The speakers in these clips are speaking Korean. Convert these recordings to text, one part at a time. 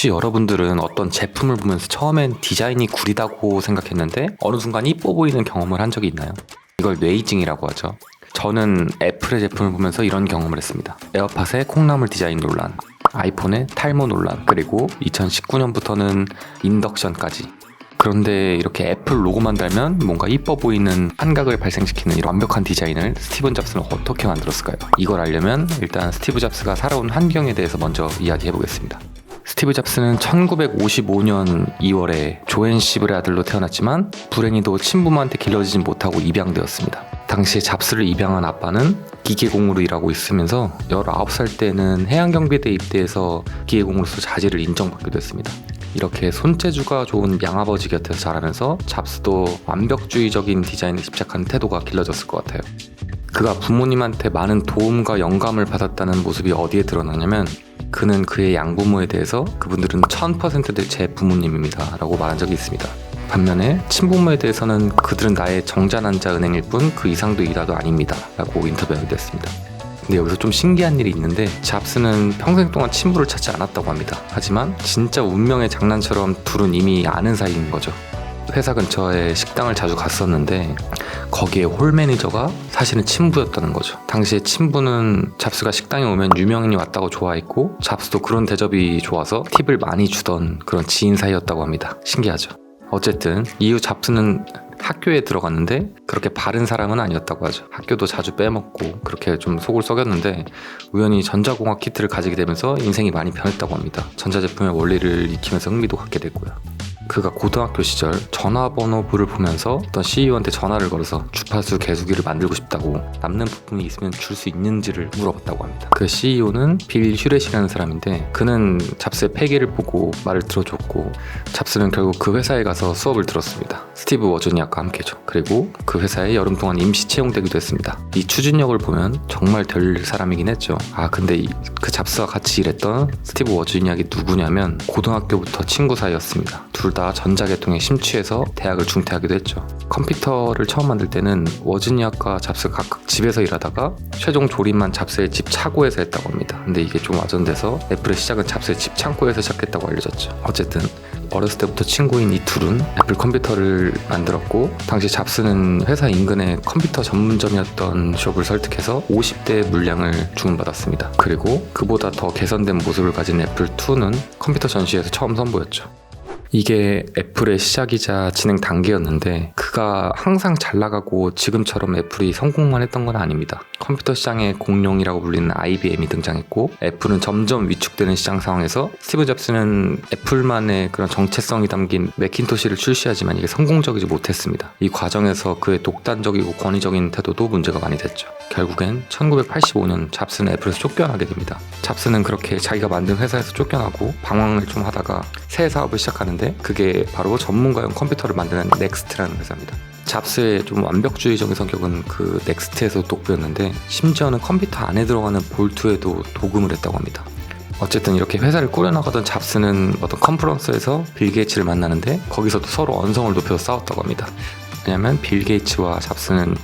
혹시 여러분들은 어떤 제품을 보면서 처음엔 디자인이 구리다고 생각했는데 어느 순간 이뻐 보이는 경험을 한 적이 있나요? 이걸 뇌이징이라고 하죠. 저는 애플의 제품을 보면서 이런 경험을 했습니다. 에어팟의 콩나물 디자인 논란, 아이폰의 탈모 논란, 그리고 2019년부터는 인덕션까지. 그런데 이렇게 애플 로고만 달면 뭔가 이뻐 보이는 환각을 발생시키는 이런 완벽한 디자인을 스티븐 잡스는 어떻게 만들었을까요? 이걸 알려면 일단 스티브 잡스가 살아온 환경에 대해서 먼저 이야기해보겠습니다. 스티브 잡스는 1955년 2월에 조앤 시블의 아들로 태어났지만 불행히도 친부모한테 길러지진 못하고 입양되었습니다. 당시에 잡스를 입양한 아빠는 기계공으로 일하고 있으면서 19살 때는 해양경비대에 입대해서 기계공으로서 자질을 인정받게 됐습니다. 이렇게 손재주가 좋은 양아버지 곁에서 자라면서 잡스도 완벽주의적인 디자인에 집착하는 태도가 길러졌을 것 같아요. 그가 부모님한테 많은 도움과 영감을 받았다는 모습이 어디에 드러나냐면 그는 그의 양부모에 대해서 그분들은 1000% 제 부모님입니다 라고 말한 적이 있습니다. 반면에 친부모에 대해서는 그들은 나의 정자난자 은행일 뿐 그 이상도 이하도 아닙니다 라고 인터뷰하게 됐습니다. 근데 여기서 좀 신기한 일이 있는데 잡스는 평생 동안 친부를 찾지 않았다고 합니다. 하지만 진짜 운명의 장난처럼 둘은 이미 아는 사이인 거죠. 회사 근처에 식당을 자주 갔었는데 거기에 홀 매니저가 사실은 친부였다는 거죠. 당시에 친부는 잡스가 식당에 오면 유명인이 왔다고 좋아했고 잡스도 그런 대접이 좋아서 팁을 많이 주던 그런 지인 사이였다고 합니다. 신기하죠. 어쨌든 이후 잡스는 학교에 들어갔는데 그렇게 바른 사람은 아니었다고 하죠. 학교도 자주 빼먹고 그렇게 좀 속을 썩였는데 우연히 전자공학 키트를 가지게 되면서 인생이 많이 변했다고 합니다. 전자제품의 원리를 익히면서 흥미도 갖게 됐고요. 그가 고등학교 시절 전화번호부를 보면서 어떤 CEO한테 전화를 걸어서 주파수 개수기를 만들고 싶다고 남는 부품이 있으면 줄 수 있는지를 물어봤다고 합니다. 그 CEO는 빌 휴렛이라는 사람인데 그는 잡스의 패기를 보고 말을 들어줬고 잡스는 결국 그 회사에 가서 수업을 들었습니다. 스티브 워즈니악과 함께죠. 그리고 그 회사에 여름 동안 임시 채용되기도 했습니다. 이 추진력을 보면 정말 될 사람이긴 했죠. 근데 그 잡스와 같이 일했던 스티브 워즈니악이 누구냐면 고등학교부터 친구 사이였습니다. 둘 다 전자계통에 심취해서 대학을 중퇴하기도 했죠. 컴퓨터를 처음 만들 때는 워즈니악과 잡스가 각각 집에서 일하다가 최종 조립만 잡스의 집 차고에서 했다고 합니다. 근데 이게 좀 와전돼서 애플의 시작은 잡스의 집 창고에서 시작했다고 알려졌죠. 어쨌든 어렸을 때부터 친구인 이 둘은 애플 컴퓨터를 만들었고 당시 잡스는 회사 인근에 컴퓨터 전문점이었던 숍을 설득해서 50대의 물량을 주문받았습니다. 그리고 그보다 더 개선된 모습을 가진 애플2는 컴퓨터 전시회에서 처음 선보였죠. 이게 애플의 시작이자 진행 단계였는데 그가 항상 잘 나가고 지금처럼 애플이 성공만 했던 건 아닙니다. 컴퓨터 시장의 공룡이라고 불리는 IBM이 등장했고 애플은 점점 위축되는 시장 상황에서 스티브 잡스는 애플만의 그런 정체성이 담긴 매킨토시를 출시하지만 이게 성공적이지 못했습니다. 이 과정에서 그의 독단적이고 권위적인 태도도 문제가 많이 됐죠. 결국엔 1985년 잡스는 애플에서 쫓겨나게 됩니다. 잡스는 그렇게 자기가 만든 회사에서 쫓겨나고 방황을 좀 하다가 새 사업을 시작하는데 그게 바로 전문가용 컴퓨터를 만드는 넥스트라는 회사입니다. 잡스의 좀 완벽주의적인 성격은 그 넥스트에서 돋보였는데 심지어는 컴퓨터 안에 들어가는 볼트에도 도금을 했다고 합니다. 어쨌든 이렇게 회사를 꾸려나가던 잡스는 어떤 컨퍼런스에서 빌 게이츠를 만나는데 거기서도 서로 언성을 높여서 싸웠다고 합니다. 왜냐하면 빌 게이츠와 잡스는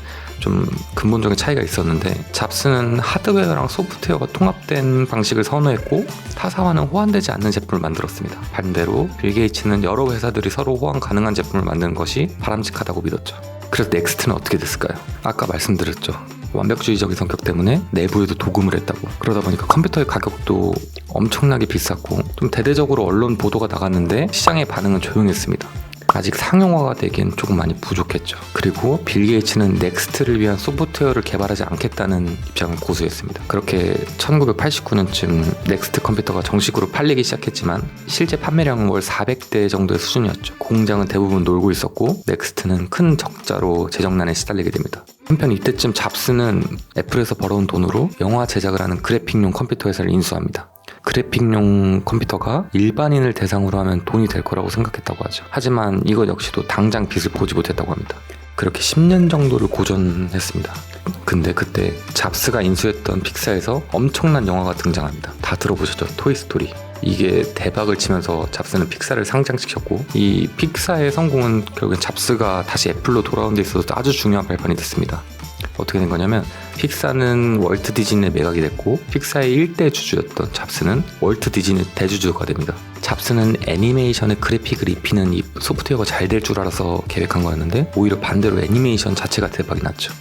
좀 근본적인 차이가 있었는데 잡스는 하드웨어랑 소프트웨어가 통합된 방식을 선호했고 타사와는 호환되지 않는 제품을 만들었습니다. 반대로 빌 게이츠는 여러 회사들이 서로 호환 가능한 제품을 만드는 것이 바람직하다고 믿었죠. 그래서 넥스트는 어떻게 됐을까요? 아까 말씀드렸죠. 완벽주의적인 성격 때문에 내부에도 도금을 했다고. 그러다 보니까 컴퓨터의 가격도 엄청나게 비쌌고 좀 대대적으로 언론 보도가 나갔는데 시장의 반응은 조용했습니다. 아직 상용화가 되기엔 조금 많이 부족했죠. 그리고 빌 게이츠는 넥스트를 위한 소프트웨어를 개발하지 않겠다는 입장을 고수했습니다. 그렇게 1989년쯤 넥스트 컴퓨터가 정식으로 팔리기 시작했지만 실제 판매량은 월 400대 정도의 수준이었죠. 공장은 대부분 놀고 있었고 넥스트는 큰 적자로 재정난에 시달리게 됩니다. 한편 이때쯤 잡스는 애플에서 벌어온 돈으로 영화 제작을 하는 그래픽용 컴퓨터 회사를 인수합니다. 그래픽용 컴퓨터가 일반인을 대상으로 하면 돈이 될 거라고 생각했다고 하죠. 하지만 이것 역시도 당장 빚을 보지 못했다고 합니다. 그렇게 10년 정도를 고전했습니다. 근데 그때 잡스가 인수했던 픽사에서 엄청난 영화가 등장합니다. 다 들어보셨죠? 토이스토리. 이게 대박을 치면서 잡스는 픽사를 상장시켰고 이 픽사의 성공은 결국엔 잡스가 다시 애플로 돌아온 데 있어서 아주 중요한 발판이 됐습니다. 어떻게 된 거냐면 픽사는 월트 디즈니에 매각이 됐고 픽사의 1대 주주였던 잡스는 월트 디즈니 대주주가 됩니다. 잡스는 애니메이션의 그래픽을 입히는 이 소프트웨어가 잘 될 줄 알아서 계획한 거였는데 오히려 반대로 애니메이션 자체가 대박이 났죠.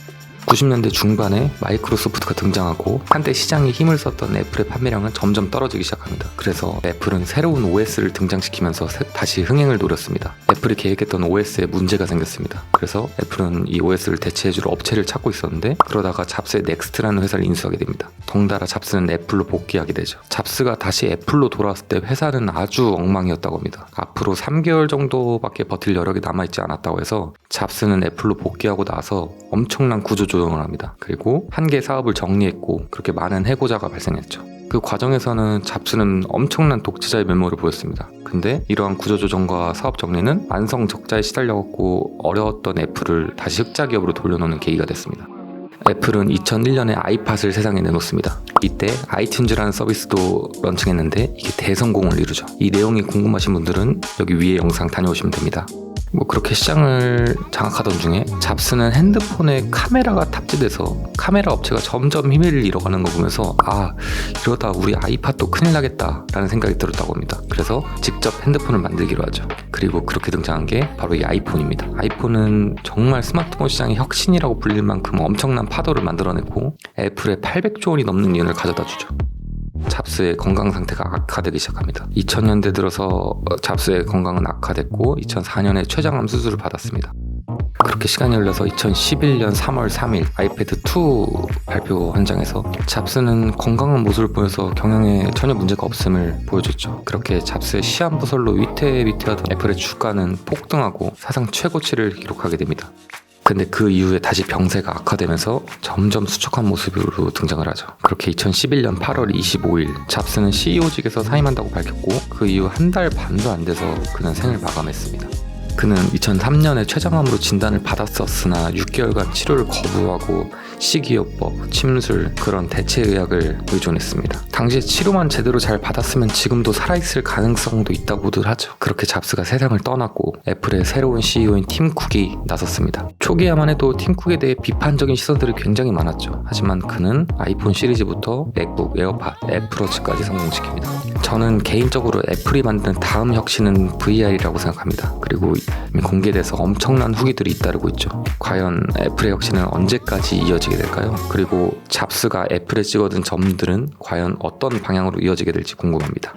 90년대 중반에 마이크로소프트가 등장하고 한때 시장에 힘을 썼던 애플의 판매량은 점점 떨어지기 시작합니다. 그래서 애플은 새로운 OS를 등장시키면서 다시 흥행을 노렸습니다. 애플이 계획했던 OS에 문제가 생겼습니다. 그래서 애플은 이 OS를 대체해줄 업체를 찾고 있었는데 그러다가 잡스의 넥스트라는 회사를 인수하게 됩니다. 덩달아 잡스는 애플로 복귀하게 되죠. 잡스가 다시 애플로 돌아왔을 때 회사는 아주 엉망이었다고 합니다. 앞으로 3개월 정도밖에 버틸 여력이 남아있지 않았다고 해서 잡스는 애플로 복귀하고 나서 엄청난 구조조정을 합니다. 그리고 한 개 사업을 정리했고 그렇게 많은 해고자가 발생했죠. 그 과정에서는 잡스는 엄청난 독재자의 면모를 보였습니다. 근데 이러한 구조조정과 사업 정리는 만성 적자에 시달려갖고 어려웠던 애플을 다시 흑자 기업으로 돌려놓는 계기가 됐습니다. 애플은 2001년에 아이팟을 세상에 내놓습니다. 이때 아이튠즈라는 서비스도 런칭했는데 이게 대성공을 이루죠. 이 내용이 궁금하신 분들은 여기 위에 영상 다녀오시면 됩니다. 그렇게 시장을 장악하던 중에 잡스는 핸드폰에 카메라가 탑재돼서 카메라 업체가 점점 힘을 잃어가는 거 보면서 이러다 우리 아이팟도 큰일 나겠다 라는 생각이 들었다고 합니다. 그래서 직접 핸드폰을 만들기로 하죠. 그리고 그렇게 등장한 게 바로 이 아이폰입니다. 아이폰은 정말 스마트폰 시장의 혁신이라고 불릴 만큼 엄청난 파도를 만들어냈고 애플의 800조 원이 넘는 이윤을 가져다 주죠. 잡스의 건강 상태가 악화되기 시작합니다. 2000년대 들어서 잡스의 건강은 악화됐고 2004년에 췌장암 수술을 받았습니다. 그렇게 시간이 흘러서 2011년 3월 3일 아이패드2 발표 현장에서 잡스는 건강한 모습을 보여서 경영에 전혀 문제가 없음을 보여줬죠. 그렇게 잡스의 시한부설로 위태위태하던 애플의 주가는 폭등하고 사상 최고치를 기록하게 됩니다. 근데 그 이후에 다시 병세가 악화되면서 점점 수척한 모습으로 등장을 하죠. 그렇게 2011년 8월 25일 잡스는 CEO직에서 사임한다고 밝혔고 그 이후 한 달 반도 안 돼서 그는 생을 마감했습니다. 그는 2003년에 췌장암으로 진단을 받았었으나 6개월간 치료를 거부하고 식이요법, 침술 그런 대체의학을 의존했습니다. 당시에 치료만 제대로 잘 받았으면 지금도 살아있을 가능성도 있다고들 하죠. 그렇게 잡스가 세상을 떠났고 애플의 새로운 CEO인 팀 쿡이 나섰습니다. 초기에만 해도 팀 쿡에 대해 비판적인 시선들이 굉장히 많았죠. 하지만 그는 아이폰 시리즈부터 맥북, 에어팟, 애플워치까지 성공시킵니다. 저는 개인적으로 애플이 만드는 다음 혁신은 VR이라고 생각합니다. 그리고 이미 공개돼서 엄청난 후기들이 잇따르고 있죠. 과연 애플의 혁신은 언제까지 이어지게 될까요? 그리고 잡스가 애플에 찍어둔 점들은 과연 어떤 방향으로 이어지게 될지 궁금합니다.